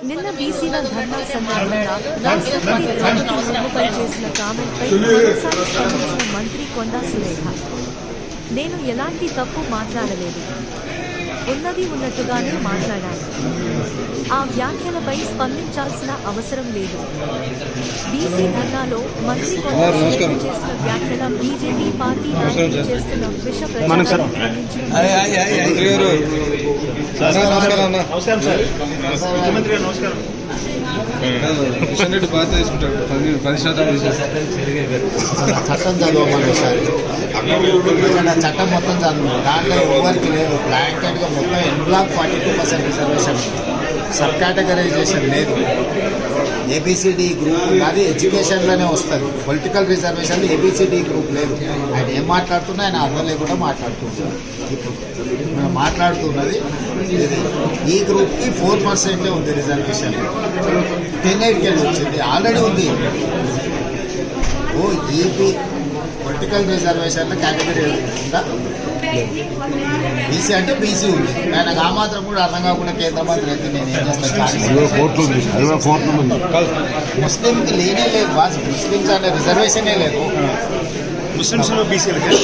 నిన్న బీసీల ధర్నా సందర్భంగా రాష్ట్రపతి ద్రౌపది ముర్ముపై చేసిన కామెంట్పై మరోసారి స్పందించిన మంత్రి కొండా సురేఖ, నేను ఎలాంటి తప్పు మాట్లాడలేదు, ఉన్నది ఉన్నట్టుగానే మాట్లాడాను. ఆ వ్యాఖ్యలపై స్పందించాల్సిన అవసరం లేదు. బీసీ ధర్నాలో మంత్రి కొండా సురేఖ చేసిన వ్యాఖ్యల బీజేపీ పార్టీ నాయకులు చేస్తున్న విష ప్రచారాన్ని చట్టం చదవమని సార్ చట్టం మొత్తం చదువు దాంట్లో ఎవరికి లేదు. బ్లాంకెట్గా మొత్తం ఎన్బ్లాక్ 42% రిజర్వేషన్, సబ్ కేటగరైజేషన్ లేదు. ఏబిసిడి గ్రూప్ అది ఎడ్యుకేషన్లోనే వస్తుంది. పొలిటికల్ రిజర్వేషన్ ఏబిసిడి గ్రూప్ లేదు. ఆయన ఏం మాట్లాడుతున్నా ఆయన అర్థం లేకుండా మాట్లాడుతున్నారు. ఇప్పుడు మనం మాట్లాడుతున్నది ఈ గ్రూప్కి 4% ఉంది రిజర్వేషన్, 10-8 వచ్చింది ఆల్రెడీ ఉంది. ఈపీ పొలిటికల్ రిజర్వేషన్ కేటగిరీ ఉందా? బీసీ అంటే బీసీ ఉంది. ఆయనకు ఆ మాత్రం కూడా అర్థం కాకుండా కేంద్ర మంత్రి అయితే నేను ఏం చేస్తాను? ముస్లింకి లేనే లేదు బాస్, ముస్లింస్ అనే రిజర్వేషనే లేదు. ముస్లింస్ బీసీలకి